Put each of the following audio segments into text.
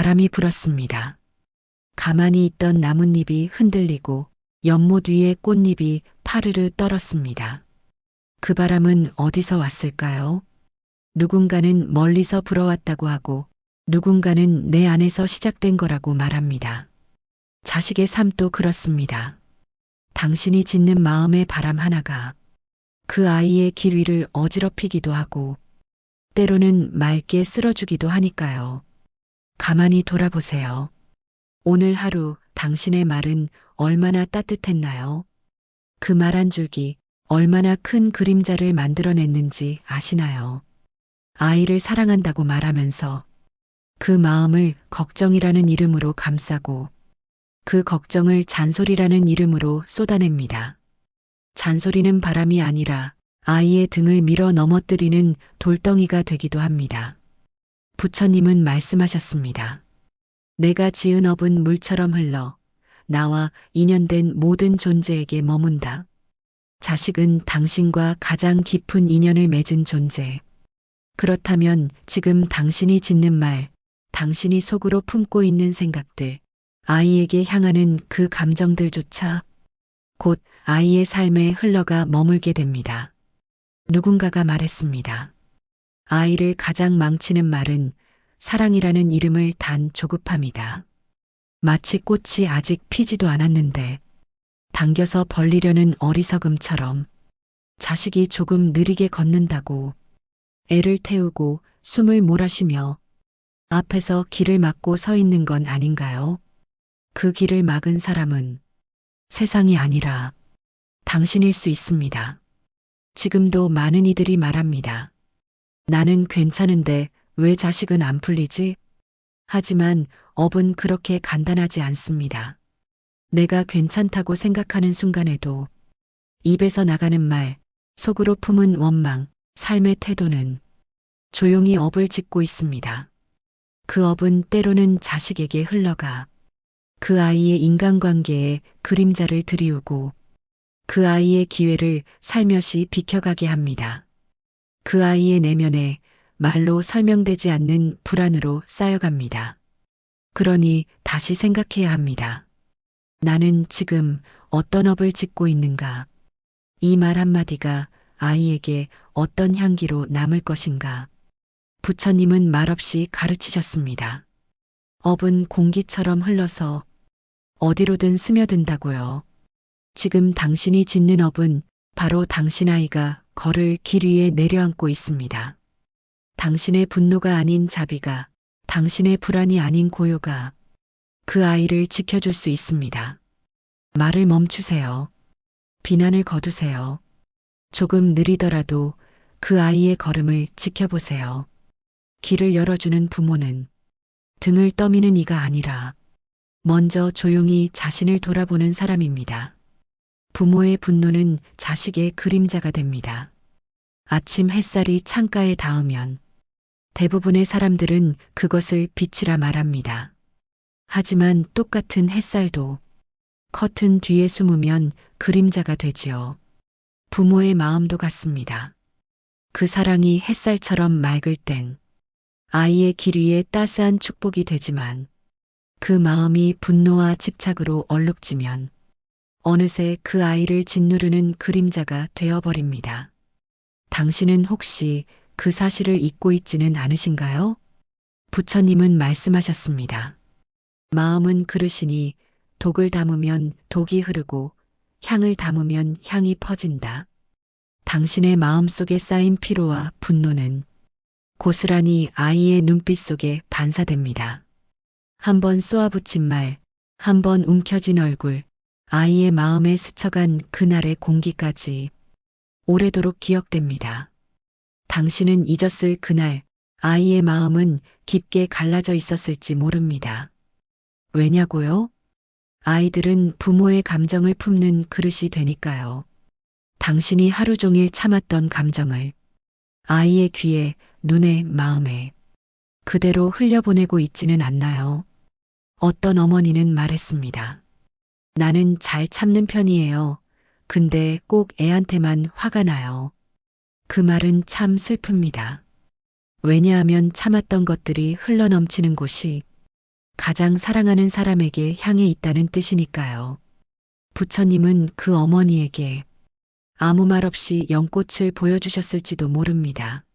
바람이 불었습니다. 가만히 있던 나뭇잎이 흔들리고 연못 위에 꽃잎이 파르르 떨었습니다. 그 바람은 어디서 왔을까요? 누군가는 멀리서 불어왔다고 하고 누군가는 내 안에서 시작된 거라고 말합니다. 자식의 삶도 그렇습니다. 당신이 짓는 마음의 바람 하나가 그 아이의 길 위를 어지럽히기도 하고 때로는 맑게 쓸어주기도 하니까요. 가만히 돌아보세요. 오늘 하루 당신의 말은 얼마나 따뜻했나요? 그 말 한 줄기 얼마나 큰 그림자를 만들어냈는지 아시나요? 아이를 사랑한다고 말하면서 그 마음을 걱정이라는 이름으로 감싸고 그 걱정을 잔소리라는 이름으로 쏟아냅니다. 잔소리는 바람이 아니라 아이의 등을 밀어 넘어뜨리는 돌덩이가 되기도 합니다. 부처님은 말씀하셨습니다. 내가 지은 업은 물처럼 흘러 나와 인연된 모든 존재에게 머문다. 자식은 당신과 가장 깊은 인연을 맺은 존재. 그렇다면 지금 당신이 짓는 말, 당신이 속으로 품고 있는 생각들, 아이에게 향하는 그 감정들조차 곧 아이의 삶에 흘러가 머물게 됩니다. 누군가가 말했습니다. 아이를 가장 망치는 말은 사랑이라는 이름을 단 조급함이다. 마치 꽃이 아직 피지도 않았는데 당겨서 벌리려는 어리석음처럼 자식이 조금 느리게 걷는다고 애를 태우고 숨을 몰아쉬며 앞에서 길을 막고 서 있는 건 아닌가요? 그 길을 막은 사람은 세상이 아니라 당신일 수 있습니다. 지금도 많은 이들이 말합니다. 나는 괜찮은데 왜 자식은 안 풀리지? 하지만 업은 그렇게 간단하지 않습니다. 내가 괜찮다고 생각하는 순간에도 입에서 나가는 말, 속으로 품은 원망, 삶의 태도는 조용히 업을 짓고 있습니다. 그 업은 때로는 자식에게 흘러가 그 아이의 인간관계에 그림자를 드리우고 그 아이의 기회를 살며시 비켜가게 합니다. 그 아이의 내면에 말로 설명되지 않는 불안으로 쌓여갑니다. 그러니 다시 생각해야 합니다. 나는 지금 어떤 업을 짓고 있는가? 이 말 한마디가 아이에게 어떤 향기로 남을 것인가? 부처님은 말없이 가르치셨습니다. 업은 공기처럼 흘러서 어디로든 스며든다고요. 지금 당신이 짓는 업은 바로 당신 아이가 걸을 길 위에 내려앉고 있습니다. 당신의 분노가 아닌 자비가, 당신의 불안이 아닌 고요가 그 아이를 지켜줄 수 있습니다. 말을 멈추세요. 비난을 거두세요. 조금 느리더라도 그 아이의 걸음을 지켜보세요. 길을 열어주는 부모는 등을 떠미는 이가 아니라 먼저 조용히 자신을 돌아보는 사람입니다. 부모의 분노는 자식의 그림자가 됩니다. 아침 햇살이 창가에 닿으면 대부분의 사람들은 그것을 빛이라 말합니다. 하지만 똑같은 햇살도 커튼 뒤에 숨으면 그림자가 되지요. 부모의 마음도 같습니다. 그 사랑이 햇살처럼 맑을 땐 아이의 길 위에 따스한 축복이 되지만 그 마음이 분노와 집착으로 얼룩지면 어느새 그 아이를 짓누르는 그림자가 되어버립니다. 당신은 혹시 그 사실을 잊고 있지는 않으신가요? 부처님은 말씀하셨습니다. 마음은 그릇이니 독을 담으면 독이 흐르고 향을 담으면 향이 퍼진다. 당신의 마음 속에 쌓인 피로와 분노는 고스란히 아이의 눈빛 속에 반사됩니다. 한 번 쏘아붙인 말, 한 번 움켜진 얼굴, 아이의 마음에 스쳐간 그날의 공기까지 오래도록 기억됩니다. 당신은 잊었을 그날 아이의 마음은 깊게 갈라져 있었을지 모릅니다. 왜냐고요? 아이들은 부모의 감정을 품는 그릇이 되니까요. 당신이 하루 종일 참았던 감정을 아이의 귀에, 눈에, 마음에 그대로 흘려보내고 있지는 않나요? 어떤 어머니는 말했습니다. 나는 잘 참는 편이에요. 근데 꼭 애한테만 화가 나요. 그 말은 참 슬픕니다. 왜냐하면 참았던 것들이 흘러넘치는 곳이 가장 사랑하는 사람에게 향해 있다는 뜻이니까요. 부처님은 그 어머니에게 아무 말 없이 연꽃을 보여주셨을지도 모릅니다.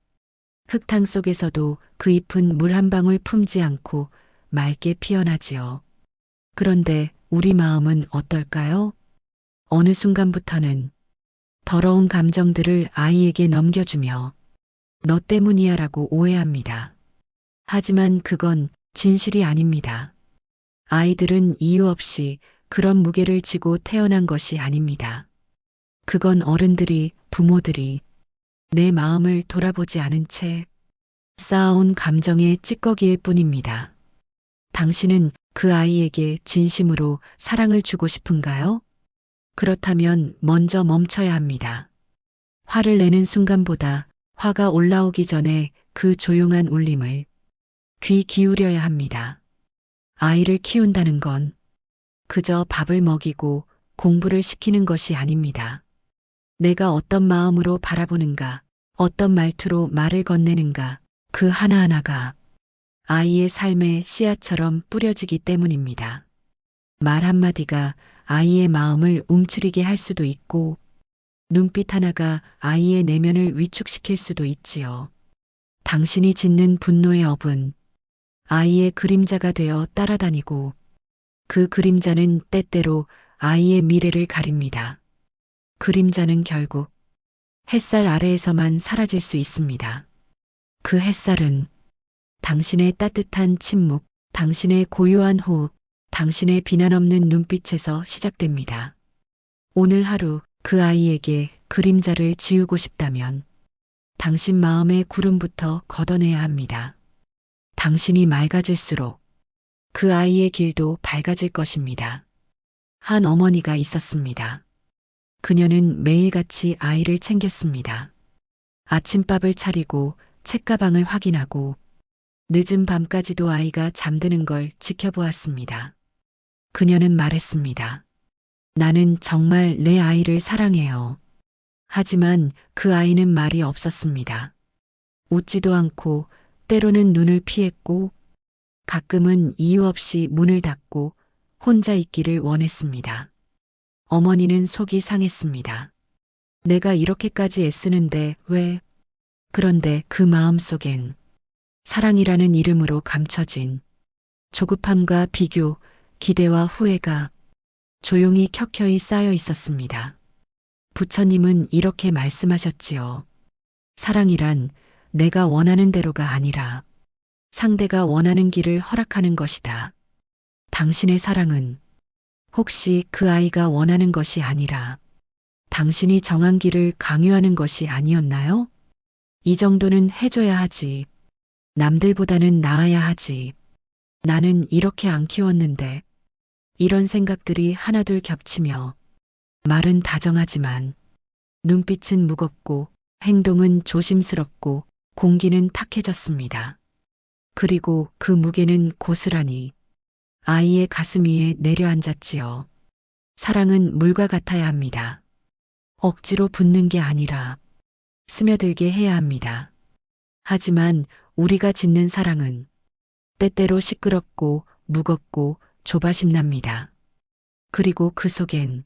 흙탕 속에서도 그 잎은 물 한 방울 품지 않고 맑게 피어나지요. 그런데 우리 마음은 어떨까요? 어느 순간부터는 더러운 감정들을 아이에게 넘겨주며 너 때문이야 라고 오해합니다. 하지만 그건 진실이 아닙니다. 아이들은 이유 없이 그런 무게를 지고 태어난 것이 아닙니다. 그건 어른들이, 부모들이 내 마음을 돌아보지 않은 채 쌓아온 감정의 찌꺼기일 뿐입니다. 당신은 그 아이에게 진심으로 사랑을 주고 싶은가요? 그렇다면 먼저 멈춰야 합니다. 화를 내는 순간보다 화가 올라오기 전에 그 조용한 울림을 귀 기울여야 합니다. 아이를 키운다는 건 그저 밥을 먹이고 공부를 시키는 것이 아닙니다. 내가 어떤 마음으로 바라보는가, 어떤 말투로 말을 건네는가, 그 하나하나가 아이의 삶의 씨앗처럼 뿌려지기 때문입니다. 말 한마디가 아이의 마음을 움츠리게 할 수도 있고, 눈빛 하나가 아이의 내면을 위축시킬 수도 있지요. 당신이 짓는 분노의 업은 아이의 그림자가 되어 따라다니고, 그 그림자는 때때로 아이의 미래를 가립니다. 그림자는 결국 햇살 아래에서만 사라질 수 있습니다. 그 햇살은 당신의 따뜻한 침묵, 당신의 고요한 호흡, 당신의 비난 없는 눈빛에서 시작됩니다. 오늘 하루 그 아이에게 그림자를 지우고 싶다면 당신 마음의 구름부터 걷어내야 합니다. 당신이 맑아질수록 그 아이의 길도 밝아질 것입니다. 한 어머니가 있었습니다. 그녀는 매일같이 아이를 챙겼습니다. 아침밥을 차리고 책가방을 확인하고 늦은 밤까지도 아이가 잠드는 걸 지켜보았습니다. 그녀는 말했습니다. 나는 정말 내 아이를 사랑해요. 하지만 그 아이는 말이 없었습니다. 웃지도 않고 때로는 눈을 피했고 가끔은 이유 없이 문을 닫고 혼자 있기를 원했습니다. 어머니는 속이 상했습니다. 내가 이렇게까지 애쓰는데 왜? 그런데 그 마음 속엔 사랑이라는 이름으로 감춰진 조급함과 비교, 기대와 후회가 조용히 켜켜이 쌓여 있었습니다. 부처님은 이렇게 말씀하셨지요. 사랑이란 내가 원하는 대로가 아니라 상대가 원하는 길을 허락하는 것이다. 당신의 사랑은 혹시 그 아이가 원하는 것이 아니라 당신이 정한 길을 강요하는 것이 아니었나요? 이 정도는 해줘야 하지. 남들보다는 나아야 하지. 나는 이렇게 안 키웠는데. 이런 생각들이 하나둘 겹치며 말은 다정하지만 눈빛은 무겁고 행동은 조심스럽고 공기는 탁해졌습니다. 그리고 그 무게는 고스란히 아이의 가슴 위에 내려앉았지요. 사랑은 물과 같아야 합니다. 억지로 붓는 게 아니라 스며들게 해야 합니다. 하지만 우리가 짓는 사랑은 때때로 시끄럽고 무겁고 조바심 납니다. 그리고 그 속엔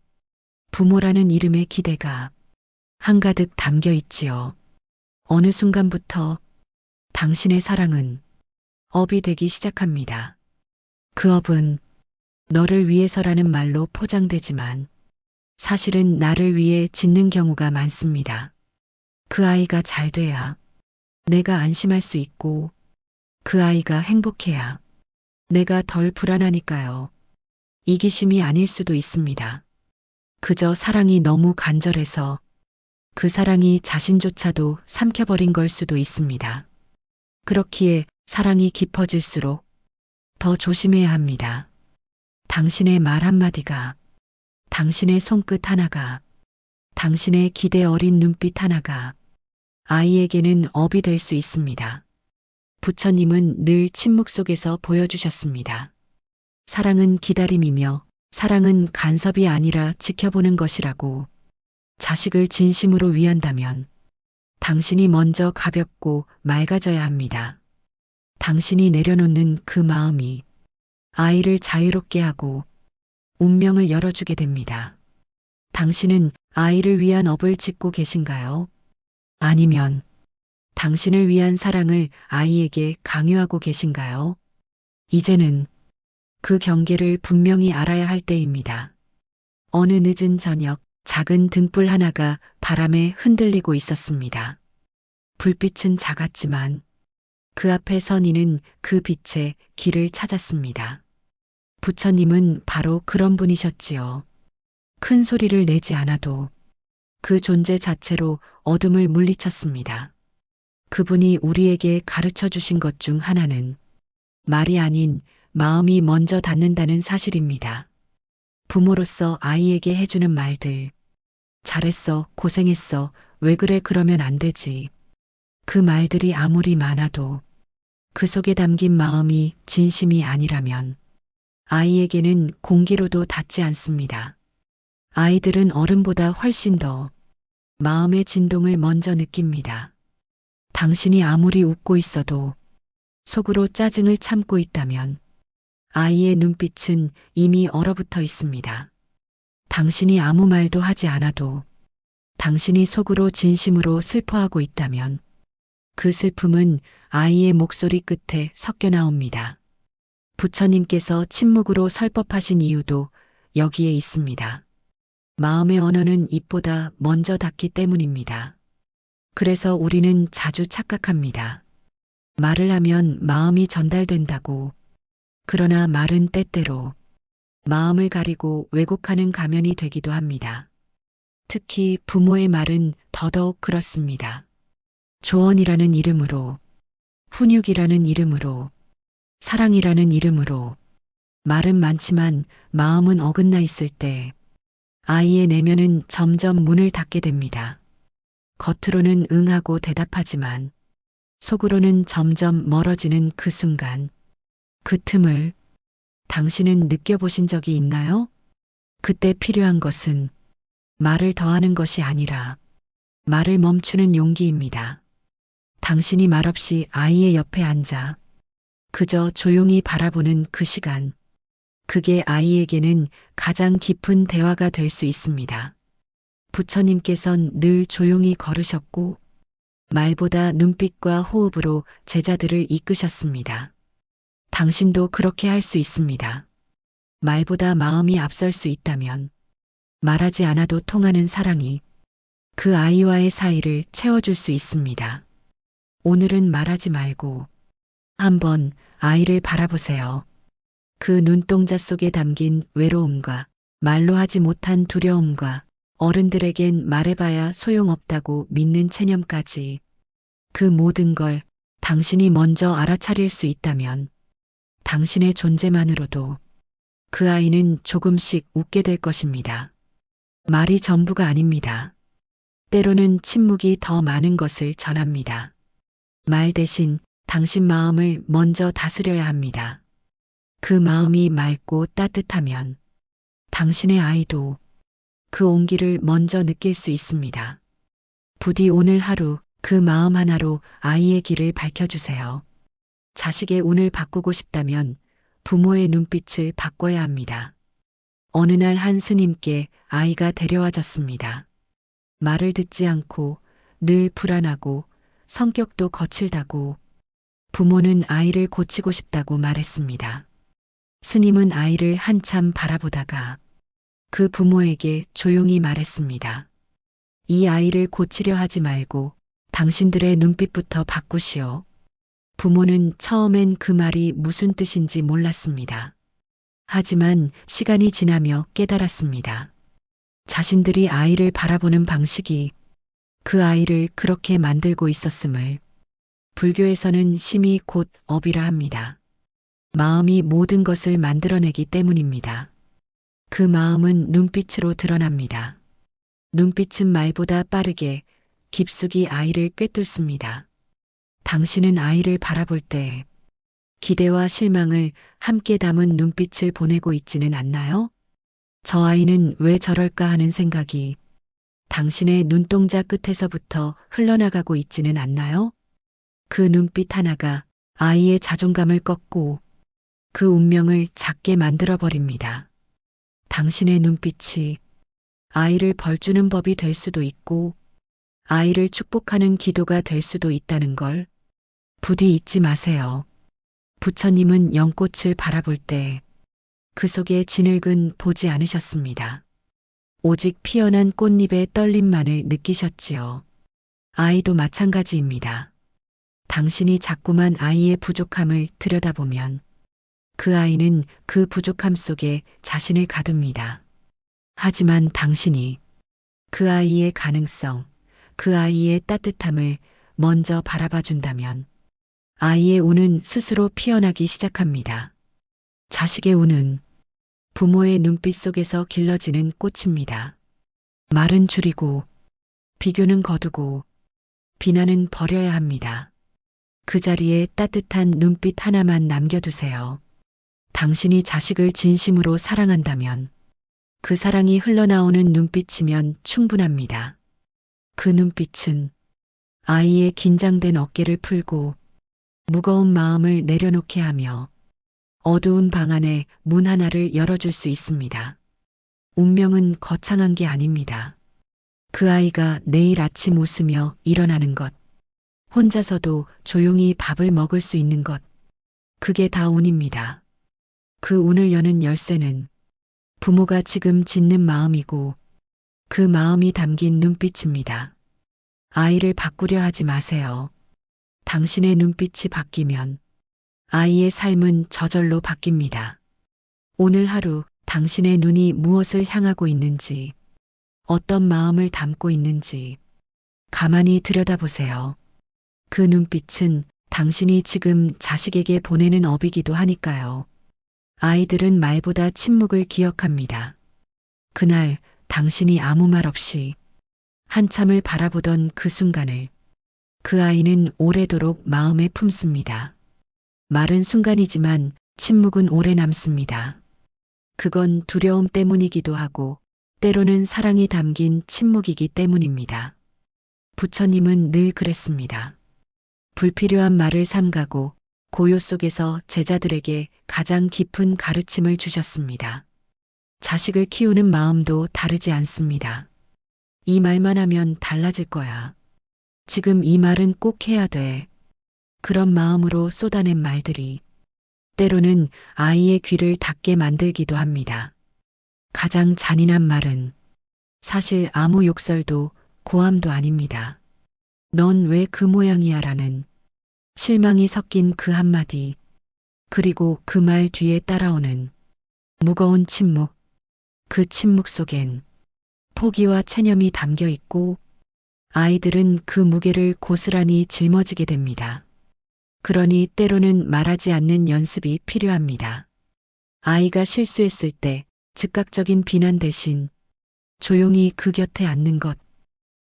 부모라는 이름의 기대가 한가득 담겨 있지요. 어느 순간부터 당신의 사랑은 업이 되기 시작합니다. 그 업은 너를 위해서라는 말로 포장되지만 사실은 나를 위해 짓는 경우가 많습니다. 그 아이가 잘 돼야 내가 안심할 수 있고 그 아이가 행복해야 내가 덜 불안하니까요. 이기심이 아닐 수도 있습니다. 그저 사랑이 너무 간절해서 그 사랑이 자신조차도 삼켜버린 걸 수도 있습니다. 그렇기에 사랑이 깊어질수록 더 조심해야 합니다. 당신의 말 한마디가, 당신의 손끝 하나가, 당신의 기대 어린 눈빛 하나가 아이에게는 업이 될 수 있습니다. 부처님은 늘 침묵 속에서 보여주셨습니다. 사랑은 기다림이며 사랑은 간섭이 아니라 지켜보는 것이라고. 자식을 진심으로 위한다면 당신이 먼저 가볍고 맑아져야 합니다. 당신이 내려놓는 그 마음이 아이를 자유롭게 하고 운명을 열어주게 됩니다. 당신은 아이를 위한 업을 짓고 계신가요? 아니면 당신을 위한 사랑을 아이에게 강요하고 계신가요? 이제는 그 경계를 분명히 알아야 할 때입니다. 어느 늦은 저녁, 작은 등불 하나가 바람에 흔들리고 있었습니다. 불빛은 작았지만 그 앞에 선 이는 그 빛에 길을 찾았습니다. 부처님은 바로 그런 분이셨지요. 큰 소리를 내지 않아도 그 존재 자체로 어둠을 물리쳤습니다. 그분이 우리에게 가르쳐 주신 것 중 하나는 말이 아닌 마음이 먼저 닿는다는 사실입니다. 부모로서 아이에게 해주는 말들. 잘했어, 고생했어, 왜 그래 그러면 안 되지. 그 말들이 아무리 많아도 그 속에 담긴 마음이 진심이 아니라면 아이에게는 공기로도 닿지 않습니다. 아이들은 어른보다 훨씬 더 마음의 진동을 먼저 느낍니다. 당신이 아무리 웃고 있어도 속으로 짜증을 참고 있다면 아이의 눈빛은 이미 얼어붙어 있습니다. 당신이 아무 말도 하지 않아도 당신이 속으로 진심으로 슬퍼하고 있다면 그 슬픔은 아이의 목소리 끝에 섞여 나옵니다. 부처님께서 침묵으로 설법하신 이유도 여기에 있습니다. 마음의 언어는 입보다 먼저 닿기 때문입니다. 그래서 우리는 자주 착각합니다. 말을 하면 마음이 전달된다고. 그러나 말은 때때로 마음을 가리고 왜곡하는 가면이 되기도 합니다. 특히 부모의 말은 더더욱 그렇습니다. 조언이라는 이름으로, 훈육이라는 이름으로, 사랑이라는 이름으로 말은 많지만 마음은 어긋나 있을 때 아이의 내면은 점점 문을 닫게 됩니다. 겉으로는 응하고 대답하지만 속으로는 점점 멀어지는 그 순간, 그 틈을 당신은 느껴보신 적이 있나요? 그때 필요한 것은 말을 더하는 것이 아니라 말을 멈추는 용기입니다. 당신이 말없이 아이의 옆에 앉아 그저 조용히 바라보는 그 시간, 그게 아이에게는 가장 깊은 대화가 될 수 있습니다. 부처님께선 늘 조용히 걸으셨고 말보다 눈빛과 호흡으로 제자들을 이끄셨습니다. 당신도 그렇게 할 수 있습니다. 말보다 마음이 앞설 수 있다면 말하지 않아도 통하는 사랑이 그 아이와의 사이를 채워줄 수 있습니다. 오늘은 말하지 말고 한번 아이를 바라보세요. 그 눈동자 속에 담긴 외로움과 말로 하지 못한 두려움과 어른들에겐 말해봐야 소용없다고 믿는 체념까지 그 모든 걸 당신이 먼저 알아차릴 수 있다면 당신의 존재만으로도 그 아이는 조금씩 웃게 될 것입니다. 말이 전부가 아닙니다. 때로는 침묵이 더 많은 것을 전합니다. 말 대신 당신 마음을 먼저 다스려야 합니다. 그 마음이 맑고 따뜻하면 당신의 아이도 그 온기를 먼저 느낄 수 있습니다. 부디 오늘 하루 그 마음 하나로 아이의 길을 밝혀주세요. 자식의 운을 바꾸고 싶다면 부모의 눈빛을 바꿔야 합니다. 어느 날 한 스님께 아이가 데려와졌습니다. 말을 듣지 않고 늘 불안하고 성격도 거칠다고 부모는 아이를 고치고 싶다고 말했습니다. 스님은 아이를 한참 바라보다가 그 부모에게 조용히 말했습니다. 이 아이를 고치려 하지 말고 당신들의 눈빛부터 바꾸시오. 부모는 처음엔 그 말이 무슨 뜻인지 몰랐습니다. 하지만 시간이 지나며 깨달았습니다. 자신들이 아이를 바라보는 방식이 그 아이를 그렇게 만들고 있었음을. 불교에서는 심이 곧 업이라 합니다. 마음이 모든 것을 만들어내기 때문입니다. 그 마음은 눈빛으로 드러납니다. 눈빛은 말보다 빠르게 깊숙이 아이를 꿰뚫습니다. 당신은 아이를 바라볼 때 기대와 실망을 함께 담은 눈빛을 보내고 있지는 않나요? 저 아이는 왜 저럴까 하는 생각이 당신의 눈동자 끝에서부터 흘러나가고 있지는 않나요? 그 눈빛 하나가 아이의 자존감을 꺾고 그 운명을 작게 만들어버립니다. 당신의 눈빛이 아이를 벌주는 법이 될 수도 있고 아이를 축복하는 기도가 될 수도 있다는 걸 부디 잊지 마세요. 부처님은 연꽃을 바라볼 때 그 속에 진흙은 보지 않으셨습니다. 오직 피어난 꽃잎의 떨림만을 느끼셨지요. 아이도 마찬가지입니다. 당신이 자꾸만 아이의 부족함을 들여다보면 그 아이는 그 부족함 속에 자신을 가둡니다. 하지만 당신이 그 아이의 가능성, 그 아이의 따뜻함을 먼저 바라봐 준다면 아이의 운은 스스로 피어나기 시작합니다. 자식의 운은 부모의 눈빛 속에서 길러지는 꽃입니다. 말은 줄이고 비교는 거두고 비난은 버려야 합니다. 그 자리에 따뜻한 눈빛 하나만 남겨두세요. 당신이 자식을 진심으로 사랑한다면 그 사랑이 흘러나오는 눈빛이면 충분합니다. 그 눈빛은 아이의 긴장된 어깨를 풀고 무거운 마음을 내려놓게 하며 어두운 방 안에 문 하나를 열어줄 수 있습니다. 운명은 거창한 게 아닙니다. 그 아이가 내일 아침 웃으며 일어나는 것, 혼자서도 조용히 밥을 먹을 수 있는 것, 그게 다 운입니다. 그 운을 여는 열쇠는 부모가 지금 짓는 마음이고 그 마음이 담긴 눈빛입니다. 아이를 바꾸려 하지 마세요. 당신의 눈빛이 바뀌면 아이의 삶은 저절로 바뀝니다. 오늘 하루 당신의 눈이 무엇을 향하고 있는지, 어떤 마음을 담고 있는지 가만히 들여다보세요. 그 눈빛은 당신이 지금 자식에게 보내는 업이기도 하니까요. 아이들은 말보다 침묵을 기억합니다. 그날 당신이 아무 말 없이 한참을 바라보던 그 순간을 그 아이는 오래도록 마음에 품습니다. 말은 순간이지만 침묵은 오래 남습니다. 그건 두려움 때문이기도 하고 때로는 사랑이 담긴 침묵이기 때문입니다. 부처님은 늘 그랬습니다. 불필요한 말을 삼가고 고요 속에서 제자들에게 가장 깊은 가르침을 주셨습니다. 자식을 키우는 마음도 다르지 않습니다. 이 말만 하면 달라질 거야. 지금 이 말은 꼭 해야 돼. 그런 마음으로 쏟아낸 말들이 때로는 아이의 귀를 닫게 만들기도 합니다. 가장 잔인한 말은 사실 아무 욕설도 고함도 아닙니다. 넌 왜 그 모양이야 라는 실망이 섞인 그 한마디, 그리고 그 말 뒤에 따라오는 무거운 침묵, 그 침묵 속엔 포기와 체념이 담겨 있고 아이들은 그 무게를 고스란히 짊어지게 됩니다. 그러니 때로는 말하지 않는 연습이 필요합니다. 아이가 실수했을 때 즉각적인 비난 대신 조용히 그 곁에 앉는 것,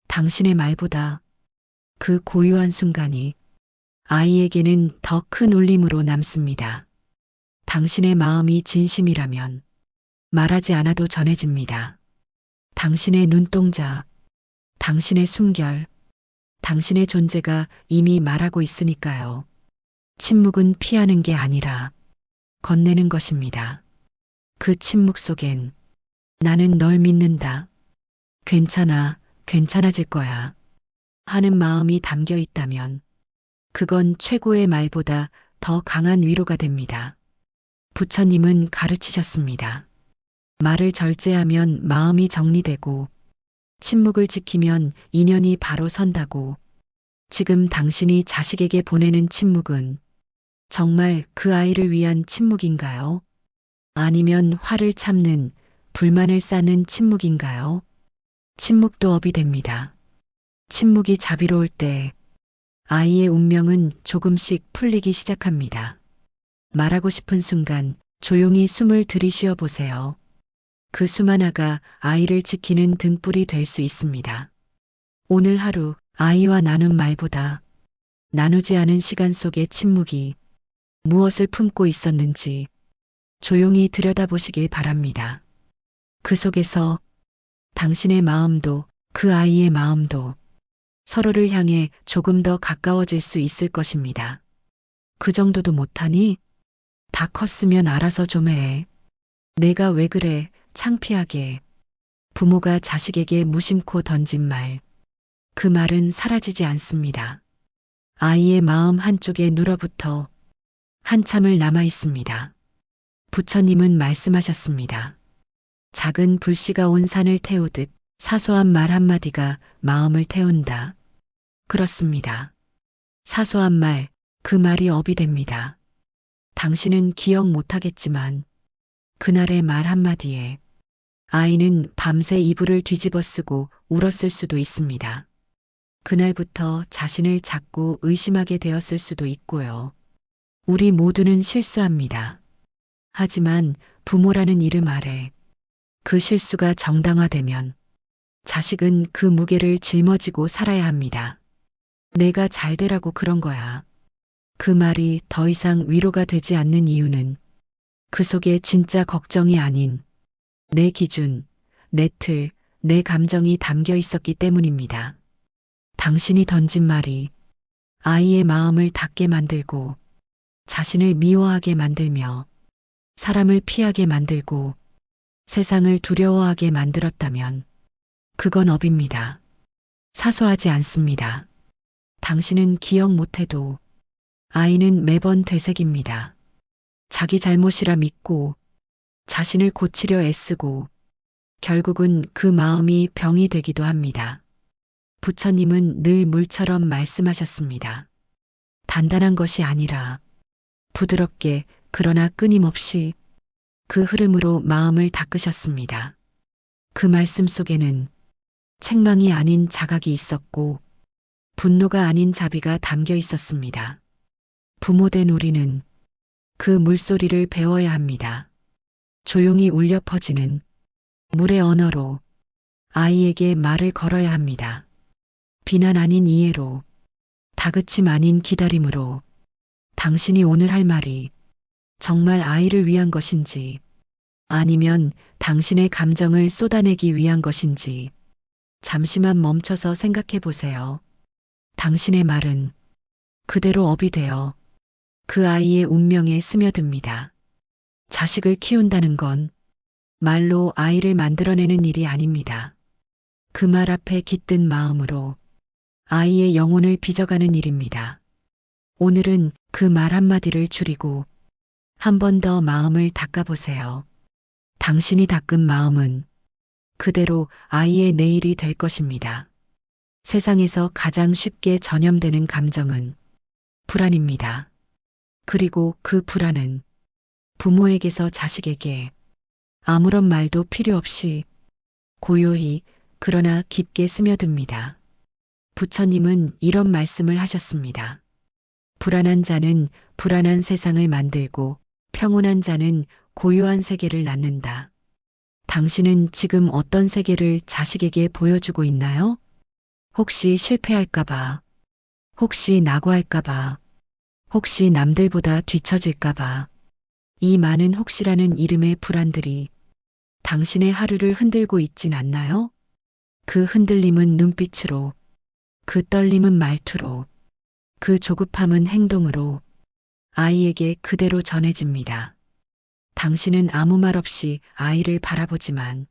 당신의 말보다 그 고요한 순간이 아이에게는 더 큰 울림으로 남습니다. 당신의 마음이 진심이라면 말하지 않아도 전해집니다. 당신의 눈동자, 당신의 숨결, 당신의 존재가 이미 말하고 있으니까요. 침묵은 피하는 게 아니라 건네는 것입니다. 그 침묵 속엔 나는 널 믿는다. 괜찮아, 괜찮아질 거야. 하는 마음이 담겨 있다면 그건 최고의 말보다 더 강한 위로가 됩니다. 부처님은 가르치셨습니다. 말을 절제하면 마음이 정리되고 침묵을 지키면 인연이 바로 선다고. 지금 당신이 자식에게 보내는 침묵은 정말 그 아이를 위한 침묵인가요? 아니면 화를 참는, 불만을 쌓는 침묵인가요? 침묵도 업이 됩니다. 침묵이 자비로울 때 아이의 운명은 조금씩 풀리기 시작합니다. 말하고 싶은 순간 조용히 숨을 들이쉬어 보세요. 그 숨 하나가 아이를 지키는 등불이 될 수 있습니다. 오늘 하루 아이와 나눈 말보다 나누지 않은 시간 속의 침묵이 무엇을 품고 있었는지 조용히 들여다보시길 바랍니다. 그 속에서 당신의 마음도 그 아이의 마음도 서로를 향해 조금 더 가까워질 수 있을 것입니다. 그 정도도 못하니? 다 컸으면 알아서 좀 해. 내가 왜 그래, 창피하게. 부모가 자식에게 무심코 던진 말. 그 말은 사라지지 않습니다. 아이의 마음 한쪽에 눌어붙어 한참을 남아 있습니다. 부처님은 말씀하셨습니다. 작은 불씨가 온 산을 태우듯 사소한 말 한마디가 마음을 태운다. 그렇습니다. 사소한 말, 그 말이 업이 됩니다. 당신은 기억 못하겠지만 그날의 말 한마디에 아이는 밤새 이불을 뒤집어 쓰고 울었을 수도 있습니다. 그날부터 자신을 자꾸 의심하게 되었을 수도 있고요. 우리 모두는 실수합니다. 하지만 부모라는 이름 아래 그 실수가 정당화되면 자식은 그 무게를 짊어지고 살아야 합니다. 내가 잘 되라고 그런 거야. 그 말이 더 이상 위로가 되지 않는 이유는 그 속에 진짜 걱정이 아닌 내 기준, 내 틀, 내 감정이 담겨 있었기 때문입니다. 당신이 던진 말이 아이의 마음을 닫게 만들고 자신을 미워하게 만들며 사람을 피하게 만들고 세상을 두려워하게 만들었다면 그건 업입니다. 사소하지 않습니다. 당신은 기억 못해도 아이는 매번 되새깁니다. 자기 잘못이라 믿고 자신을 고치려 애쓰고 결국은 그 마음이 병이 되기도 합니다. 부처님은 늘 물처럼 말씀하셨습니다. 단단한 것이 아니라 부드럽게 그러나 끊임없이 그 흐름으로 마음을 닦으셨습니다. 그 말씀 속에는 책망이 아닌 자각이 있었고 분노가 아닌 자비가 담겨 있었습니다. 부모된 우리는 그 물소리를 배워야 합니다. 조용히 울려 퍼지는 물의 언어로 아이에게 말을 걸어야 합니다. 비난 아닌 이해로, 다그침 아닌 기다림으로 당신이 오늘 할 말이 정말 아이를 위한 것인지 아니면 당신의 감정을 쏟아내기 위한 것인지 잠시만 멈춰서 생각해 보세요. 당신의 말은 그대로 업이 되어 그 아이의 운명에 스며듭니다. 자식을 키운다는 건 말로 아이를 만들어내는 일이 아닙니다. 그 말 앞에 깃든 마음으로 아이의 영혼을 빚어가는 일입니다. 오늘은 그 말 한마디를 줄이고 한 번 더 마음을 닦아보세요. 당신이 닦은 마음은 그대로 아이의 내일이 될 것입니다. 세상에서 가장 쉽게 전염되는 감정은 불안입니다. 그리고 그 불안은 부모에게서 자식에게 아무런 말도 필요 없이 고요히 그러나 깊게 스며듭니다. 부처님은 이런 말씀을 하셨습니다. 불안한 자는 불안한 세상을 만들고 평온한 자는 고요한 세계를 낳는다. 당신은 지금 어떤 세계를 자식에게 보여주고 있나요? 혹시 실패할까봐, 혹시 낙오할까봐, 혹시 남들보다 뒤처질까봐, 이 많은 혹시라는 이름의 불안들이 당신의 하루를 흔들고 있진 않나요? 그 흔들림은 눈빛으로, 그 떨림은 말투로, 그 조급함은 행동으로 아이에게 그대로 전해집니다. 당신은 아무 말 없이 아이를 바라보지만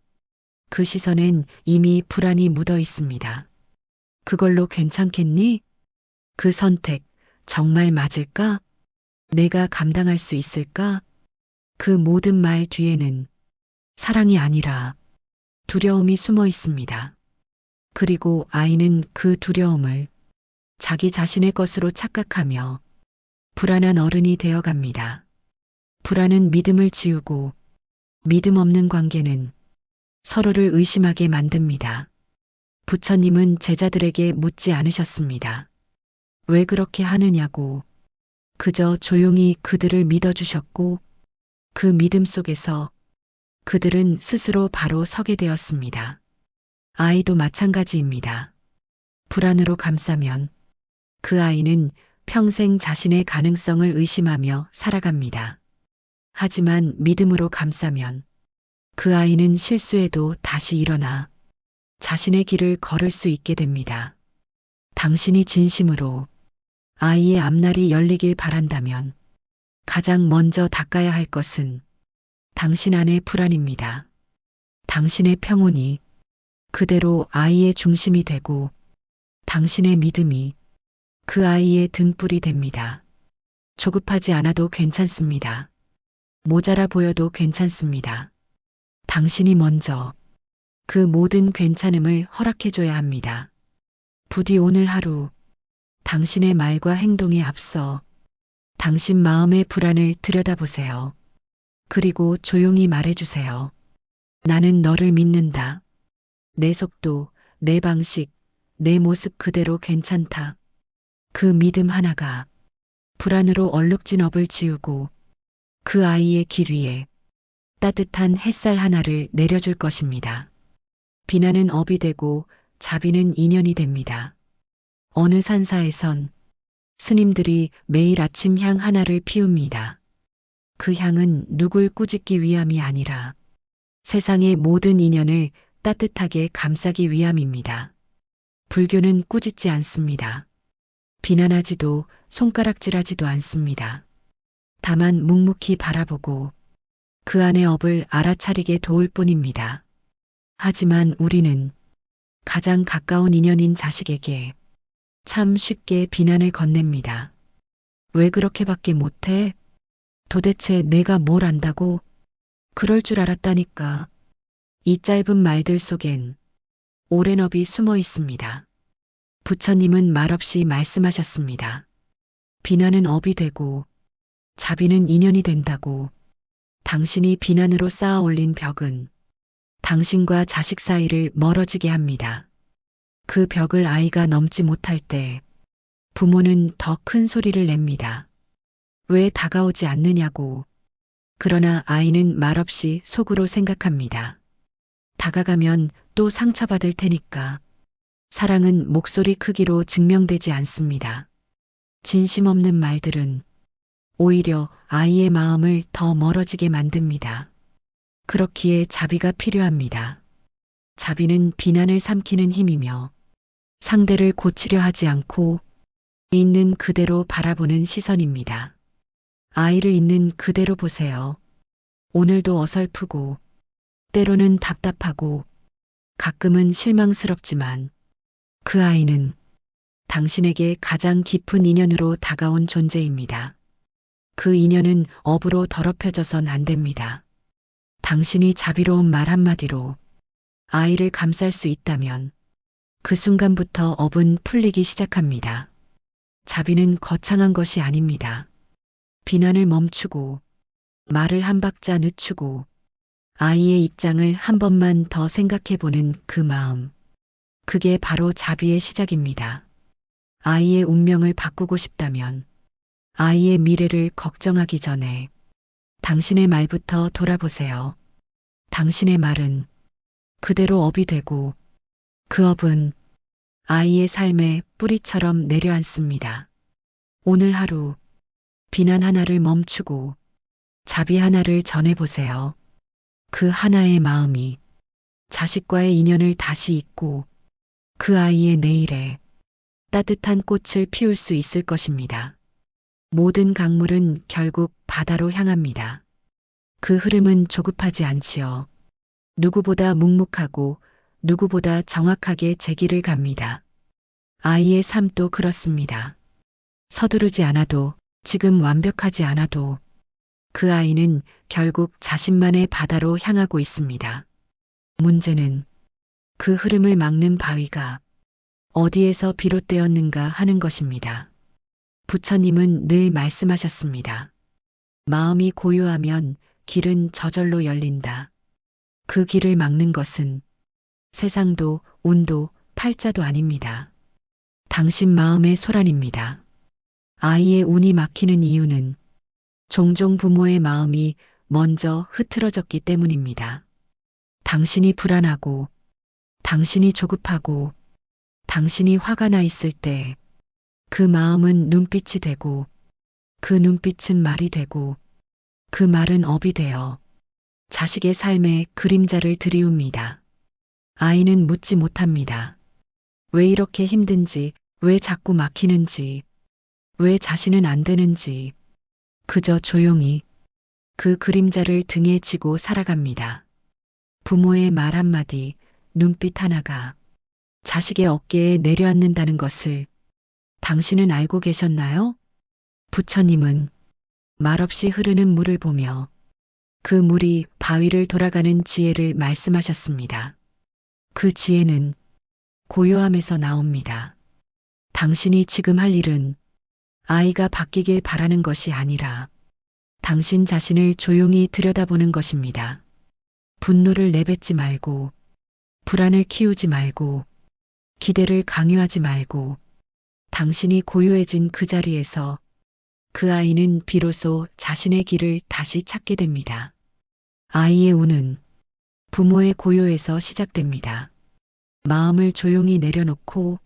그 시선엔 이미 불안이 묻어 있습니다. 그걸로 괜찮겠니? 그 선택 정말 맞을까? 내가 감당할 수 있을까? 그 모든 말 뒤에는 사랑이 아니라 두려움이 숨어 있습니다. 그리고 아이는 그 두려움을 자기 자신의 것으로 착각하며 불안한 어른이 되어갑니다. 불안은 믿음을 지우고 믿음 없는 관계는 서로를 의심하게 만듭니다. 부처님은 제자들에게 묻지 않으셨습니다. 왜 그렇게 하느냐고. 그저 조용히 그들을 믿어주셨고 그 믿음 속에서 그들은 스스로 바로 서게 되었습니다. 아이도 마찬가지입니다. 불안으로 감싸면 그 아이는 평생 자신의 가능성을 의심하며 살아갑니다. 하지만 믿음으로 감싸면 그 아이는 실수해도 다시 일어나 자신의 길을 걸을 수 있게 됩니다. 당신이 진심으로 아이의 앞날이 열리길 바란다면 가장 먼저 닦아야 할 것은 당신 안의 불안입니다. 당신의 평온이 그대로 아이의 중심이 되고 당신의 믿음이 그 아이의 등불이 됩니다. 조급하지 않아도 괜찮습니다. 모자라 보여도 괜찮습니다. 당신이 먼저 그 모든 괜찮음을 허락해줘야 합니다. 부디 오늘 하루 당신의 말과 행동에 앞서 당신 마음의 불안을 들여다보세요. 그리고 조용히 말해주세요. 나는 너를 믿는다. 내 속도, 내 방식, 내 모습 그대로 괜찮다. 그 믿음 하나가 불안으로 얼룩진 업을 지우고 그 아이의 길 위에 따뜻한 햇살 하나를 내려줄 것입니다. 비난은 업이 되고 자비는 인연이 됩니다. 어느 산사에선 스님들이 매일 아침 향 하나를 피웁니다. 그 향은 누굴 꾸짖기 위함이 아니라 세상의 모든 인연을 따뜻하게 감싸기 위함입니다. 불교는 꾸짖지 않습니다. 비난하지도 손가락질하지도 않습니다. 다만 묵묵히 바라보고 그 안의 업을 알아차리게 도울 뿐입니다. 하지만 우리는 가장 가까운 인연인 자식에게 참 쉽게 비난을 건넵니다. 왜 그렇게밖에 못해? 도대체 내가 뭘 안다고? 그럴 줄 알았다니까. 이 짧은 말들 속엔 오랜 업이 숨어 있습니다. 부처님은 말없이 말씀하셨습니다. 비난은 업이 되고 자비는 인연이 된다고. 당신이 비난으로 쌓아 올린 벽은 당신과 자식 사이를 멀어지게 합니다. 그 벽을 아이가 넘지 못할 때 부모는 더 큰 소리를 냅니다. 왜 다가오지 않느냐고. 그러나 아이는 말없이 속으로 생각합니다. 다가가면 또 상처받을 테니까. 사랑은 목소리 크기로 증명되지 않습니다. 진심 없는 말들은 오히려 아이의 마음을 더 멀어지게 만듭니다. 그렇기에 자비가 필요합니다. 자비는 비난을 삼키는 힘이며 상대를 고치려 하지 않고 있는 그대로 바라보는 시선입니다. 아이를 있는 그대로 보세요. 오늘도 어설프고 때로는 답답하고 가끔은 실망스럽지만 그 아이는 당신에게 가장 깊은 인연으로 다가온 존재입니다. 그 인연은 업으로 더럽혀져선 안 됩니다. 당신이 자비로운 말 한마디로 아이를 감쌀 수 있다면 그 순간부터 업은 풀리기 시작합니다. 자비는 거창한 것이 아닙니다. 비난을 멈추고 말을 한 박자 늦추고 아이의 입장을 한 번만 더 생각해 보는 그 마음. 그게 바로 자비의 시작입니다. 아이의 운명을 바꾸고 싶다면 아이의 미래를 걱정하기 전에 당신의 말부터 돌아보세요. 당신의 말은 그대로 업이 되고 그 업은 아이의 삶의 뿌리처럼 내려앉습니다. 오늘 하루 비난 하나를 멈추고 자비 하나를 전해보세요. 그 하나의 마음이 자식과의 인연을 다시 잇고 그 아이의 내일에 따뜻한 꽃을 피울 수 있을 것입니다. 모든 강물은 결국 바다로 향합니다. 그 흐름은 조급하지 않지요. 누구보다 묵묵하고 누구보다 정확하게 제 길을 갑니다. 아이의 삶도 그렇습니다. 서두르지 않아도 지금 완벽하지 않아도 그 아이는 결국 자신만의 바다로 향하고 있습니다. 문제는 그 흐름을 막는 바위가 어디에서 비롯되었는가 하는 것입니다. 부처님은 늘 말씀하셨습니다. 마음이 고요하면 길은 저절로 열린다. 그 길을 막는 것은 세상도 운도 팔자도 아닙니다. 당신 마음의 소란입니다. 아이의 운이 막히는 이유는 종종 부모의 마음이 먼저 흐트러졌기 때문입니다. 당신이 불안하고 당신이 조급하고 당신이 화가 나 있을 때 그 마음은 눈빛이 되고 그 눈빛은 말이 되고 그 말은 업이 되어 자식의 삶에 그림자를 들이웁니다. 아이는 묻지 못합니다. 왜 이렇게 힘든지, 왜 자꾸 막히는지, 왜 자신은 안 되는지. 그저 조용히 그 그림자를 등에 지고 살아갑니다. 부모의 말 한마디, 눈빛 하나가 자식의 어깨에 내려앉는다는 것을 당신은 알고 계셨나요? 부처님은 말없이 흐르는 물을 보며 그 물이 바위를 돌아가는 지혜를 말씀하셨습니다. 그 지혜는 고요함에서 나옵니다. 당신이 지금 할 일은 아이가 바뀌길 바라는 것이 아니라 당신 자신을 조용히 들여다보는 것입니다. 분노를 내뱉지 말고, 불안을 키우지 말고, 기대를 강요하지 말고, 당신이 고요해진 그 자리에서 그 아이는 비로소 자신의 길을 다시 찾게 됩니다. 아이의 운은 부모의 고요에서 시작됩니다. 마음을 조용히 내려놓고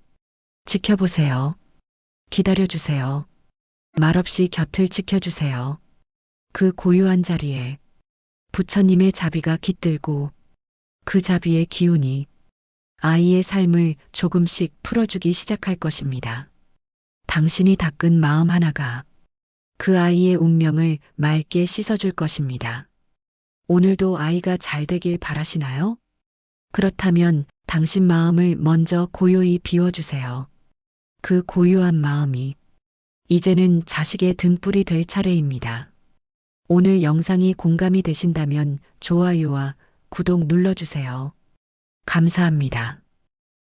지켜보세요. 기다려주세요. 말없이 곁을 지켜주세요. 그 고요한 자리에 부처님의 자비가 깃들고 그 자비의 기운이 아이의 삶을 조금씩 풀어주기 시작할 것입니다. 당신이 닦은 마음 하나가 그 아이의 운명을 맑게 씻어줄 것입니다. 오늘도 아이가 잘 되길 바라시나요? 그렇다면 당신 마음을 먼저 고요히 비워주세요. 그 고요한 마음이 이제는 자식의 등불이 될 차례입니다. 오늘 영상이 공감이 되신다면 좋아요와 구독 눌러주세요. 감사합니다.